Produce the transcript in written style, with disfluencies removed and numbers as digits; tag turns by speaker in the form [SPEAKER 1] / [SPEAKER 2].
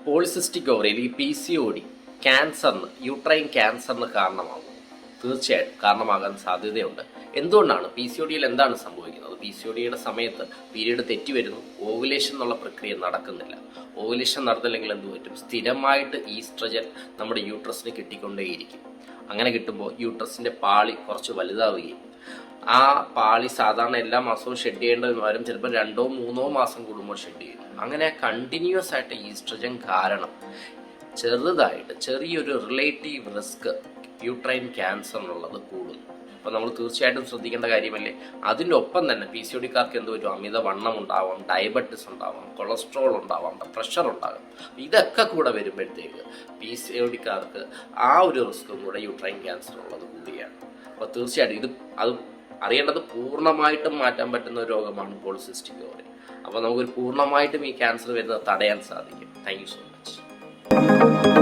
[SPEAKER 1] Polycystic ഓവറിയിൽ ഈ PCOD ക്യാൻസറിന്, uterine ക്യാൻസറിന് കാരണമാകും. തീർച്ചയായും കാരണമാകാൻ സാധ്യതയുണ്ട്. എന്തുകൊണ്ടാണ് PCODയിൽ എന്താണ് സംഭവിക്കുന്നത്? PCODയുടെ സമയത്ത് പീരീഡ് തെറ്റി വരുന്നു, ഓവുലേഷൻ എന്നുള്ള പ്രക്രിയ നടക്കുന്നില്ല. ഓവുലേഷൻ നടന്നില്ലെങ്കിൽ എന്ത് പറ്റും? സ്ഥിരമായിട്ട് ഈസ്ട്രജൻ നമ്മുടെ യൂട്രസിന് കിട്ടിക്കൊണ്ടേയിരിക്കും. അങ്ങനെ കിട്ടുമ്പോൾ യൂട്രസിൻ്റെ പാളി കുറച്ച് വലുതാവുകയും ആ പാളി സാധാരണ എല്ലാ മാസവും ഷെഡ് ചെയ്യേണ്ടതെന്ന് പകരം ചിലപ്പോൾ 2-3 മാസം കൂടുമ്പോൾ ഷെഡ് ചെയ്യും. അങ്ങനെ കണ്ടിന്യൂസ് ആയിട്ട് ഈസ്ട്രജൻ കാരണം ചെറിയൊരു റിലേറ്റീവ് റിസ്ക് യൂട്രൈൻ ക്യാൻസറിനുള്ളത് കൂടുന്നു. അപ്പോൾ നമ്മൾ തീർച്ചയായിട്ടും ശ്രദ്ധിക്കേണ്ട കാര്യമല്ലേ. അതിൻ്റെ ഒപ്പം തന്നെ PCODക്കാർക്ക് എന്ത് പറ്റും? അമിതവണ്ണം ഉണ്ടാവാം, ഡയബറ്റിസ് ഉണ്ടാവാം, കൊളസ്ട്രോൾ ഉണ്ടാവാം, പ്രഷർ ഉണ്ടാകാം. ഇതൊക്കെ കൂടെ വരുമ്പോഴത്തേക്ക് PCODക്കാർക്ക് ആ ഒരു റിസ്ക്കും കൂടെ യൂട്രൈൻ ക്യാൻസർ ഉള്ളത് കൂടിയാണ്. അപ്പോൾ തീർച്ചയായിട്ടും അത് അറിയേണ്ടത് പൂർണ്ണമായിട്ടും മാറ്റാൻ പറ്റുന്ന ഒരു രോഗമാണ് പോളിസിസ്റ്റിക് ഓവറി. അപ്പോൾ നമുക്കൊരു പൂർണ്ണമായിട്ടും ഈ ക്യാൻസർ വരുന്നത് തടയാൻ സാധിക്കും. Thank you so much.